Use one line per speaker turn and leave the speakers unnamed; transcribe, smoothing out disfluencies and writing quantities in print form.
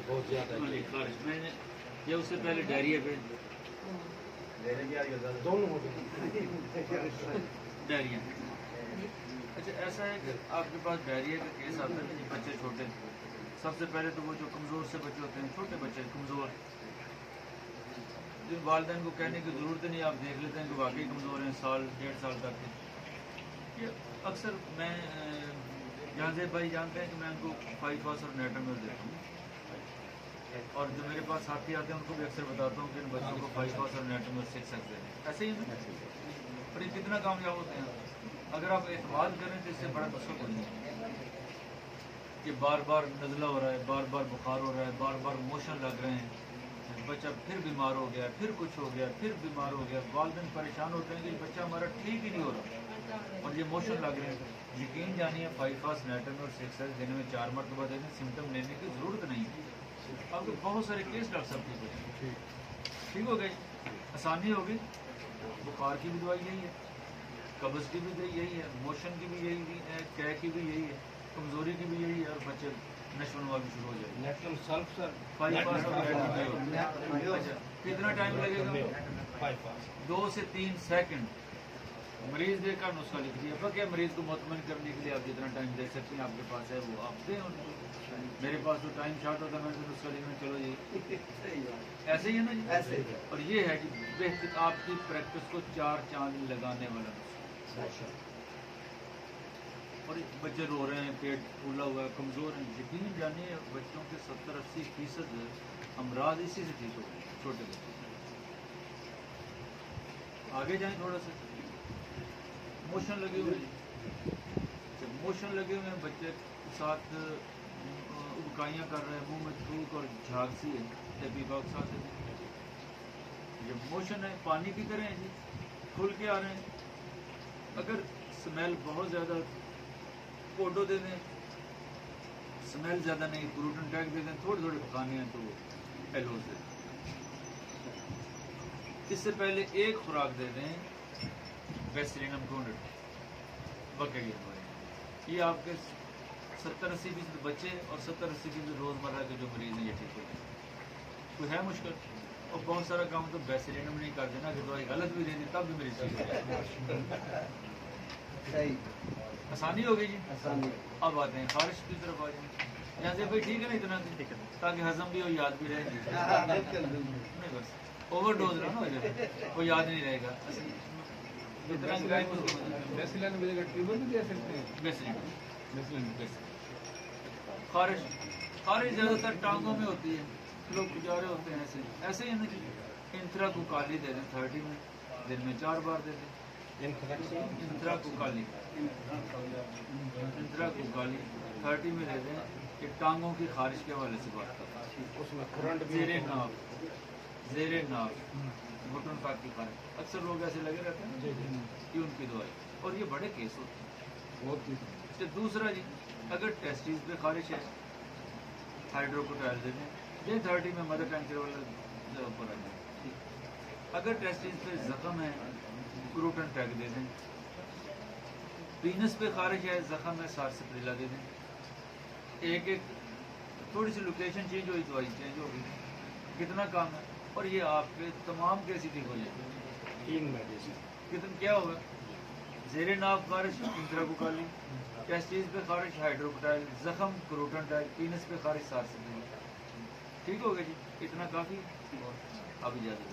بہت زیادہ
خارش میں نے یہ اس سے پہلے ڈائریا پہ
دونوں
ڈائریا. اچھا ایسا ہے کہ آپ کے پاس ڈائریا کا کیس آتا ہے کہ بچے چھوٹے، سب سے پہلے تو وہ جو کمزور سے بچے ہوتے ہیں، چھوٹے بچے کمزور، جن والدین کو کہنے کی ضرورت نہیں، آپ دیکھ لیتے ہیں کہ واقعی کمزور ہیں، سال 1.5 سال تک کے. یہ اکثر میں جہاں سے بھائی جانتے ہیں کہ میں ان کو 5 فاس اور نیٹرمل دیتا ہوں، اور جو میرے پاس ساتھی آتے ہیں ان کو بھی اکثر بتاتا ہوں کہ ان بچوں کو 5 فاس اور نیٹرمل 6 سکتے ہیں. ایسے ہی اور یہ کتنا کامیاب ہوتے ہیں. اگر آپ اعتماد کریں تو اس سے بڑا مسئلہ کوئی نہیں کہ بار بار نزلہ ہو رہا ہے، بار بار بخار ہو رہا ہے، بار بار موشن لگ رہے ہیں، بچہ پھر بیمار ہو گیا، پھر کچھ ہو گیا، پھر بیمار ہو گیا، والدین پریشان ہوتے ہیں کہ بچہ ہمارا ٹھیک ہی نہیں ہو رہا اور یہ موشن لگ رہے ہیں. یقین جانیے 5 فاس نیٹرمل اور 6 دن میں 4 مرتبہ دینے سمٹم لینے کی ضرورت نہیں ہے. آپ کو بہت سارے کیس ڈاکٹر صاحب ٹھیک ہو گئے، آسانی ہوگی. بخار کی بھی دوائی یہی ہے، قبض کی بھی یہی ہے، موشن کی بھی یہی ہے، قے کی بھی یہی ہے، کمزوری کی بھی یہی ہے، اور بچے نشو و نما بھی شروع ہو جائے. کتنا ٹائم لگے گا؟ 2 سے 3 سیکنڈ. مریض دے کر نسخہ لکھ دیا. بقیہ مریض کو مطمئن کرنے کے لیے آپ جتنا ٹائم دے سکتے ہیں آپ کے پاس ہے وہ آپ دیں ان کو. میرے پاس تو ٹائم شارٹ ہوتا ہے، میں تو نسخہ لکھنا چلو جی ایسے ہی ہے نا جی. اور یہ ہے کہ بہتر آپ کی پریکٹس کو 4 چاند لگانے والا نسخہ. اور بچے رو رہے ہیں، پیٹ پھولا ہوا ہے، کمزور ہیں، یقین جانیے بچوں کے 70-80% امراض اسی سے ٹھیک ہو گئے. چھوٹے بچے آگے جائیں تھوڑا سا. موشن لگے ہوئے ہیں، جب موشن لگے ہوئے ہیں بچے کے ساتھ ابکائیاں کر رہے ہیں، منہ میں تھوک اور جھاگ سی ہے، پیپا کے ساتھ. جب موشن ہے پانی کی طرح ہیں جی، کھل کے آ رہے ہیں. اگر سمیل بہت زیادہ کوڈو دے دیں، سمیل زیادہ نہیں، گلوٹن ٹیگ دے دیں، تھوڑے تھوڑے پکانے ہیں تو وہ ایلوز دے دیں. اس سے پہلے ایک خوراک دے دیں بیسلینم 200 بکے کی دوائی. یہ آپ کے 70-80% بچے اور 70-80% روزمرہ کے جو مریض ہیں یہ ٹھیک ہو جائیں. کوئی ہے مشکل؟ اور بہت سارا کام تو بیسلینم نہیں کر دینا کہ دوائی غلط بھی دے دی تب بھی مریض ٹھیک ہو جائے. آسانی ہو گئی جی. اب آتے ہیں خارش کی طرف آ جائیں. یہاں سے بھائی ٹھیک ہے نا اتنا تاکہ ہضم بھی ہو، یاد بھی رہے. نہیں بس اوور ڈوز نہ ہو جائے، وہ یاد نہیں رہے گا. خارش زیادہ تر ٹانگوں میں ہوتی ہے، لوگ گزارے ہوتے ہیں ایسے ہی نہیں. انترا کو کالی دے دیں 30 میں، دن میں 4 بار دے دیں. انترا کو کالی 30 میں دے دیں. کہ ٹانگوں کی خارش کے حوالے سے بات کریں. زیر ناف گھٹن پاک کی خارش اکثر لوگ ایسے لگے رہتے ہیں کہ ان کی دوائی، اور یہ بڑے کیس ہوتے ہیں. دوسرا جی اگر ٹیسٹیز پہ خارش ہے ہائیڈروکوٹائل دے دیں. یہ 30 میں مدر ٹینکر والا پر آ جائے. اگر ٹیسٹیز پہ زخم ہے گلوٹن ٹیگ دے دیں. پینس پہ خارش ہے، زخم ہے، سارسپریلا دے دیں. ایک تھوڑی سی لوکیشن چینج ہوئی دوائی چینج ہوگی. کتنا کام ہے. اور یہ آپ کے تمام کیسی ٹھیک ہو جائے. کتنا کیا ہوگا؟ زیر ناف خارش انترا کو کالی، ٹیسٹیز پہ خارش ہائیڈروکوٹائل، زخم گلوٹن ٹیگ، پینس پہ خارش سارسپریلا. ٹھیک ہوگا جی. اتنا کافی. اب اجازت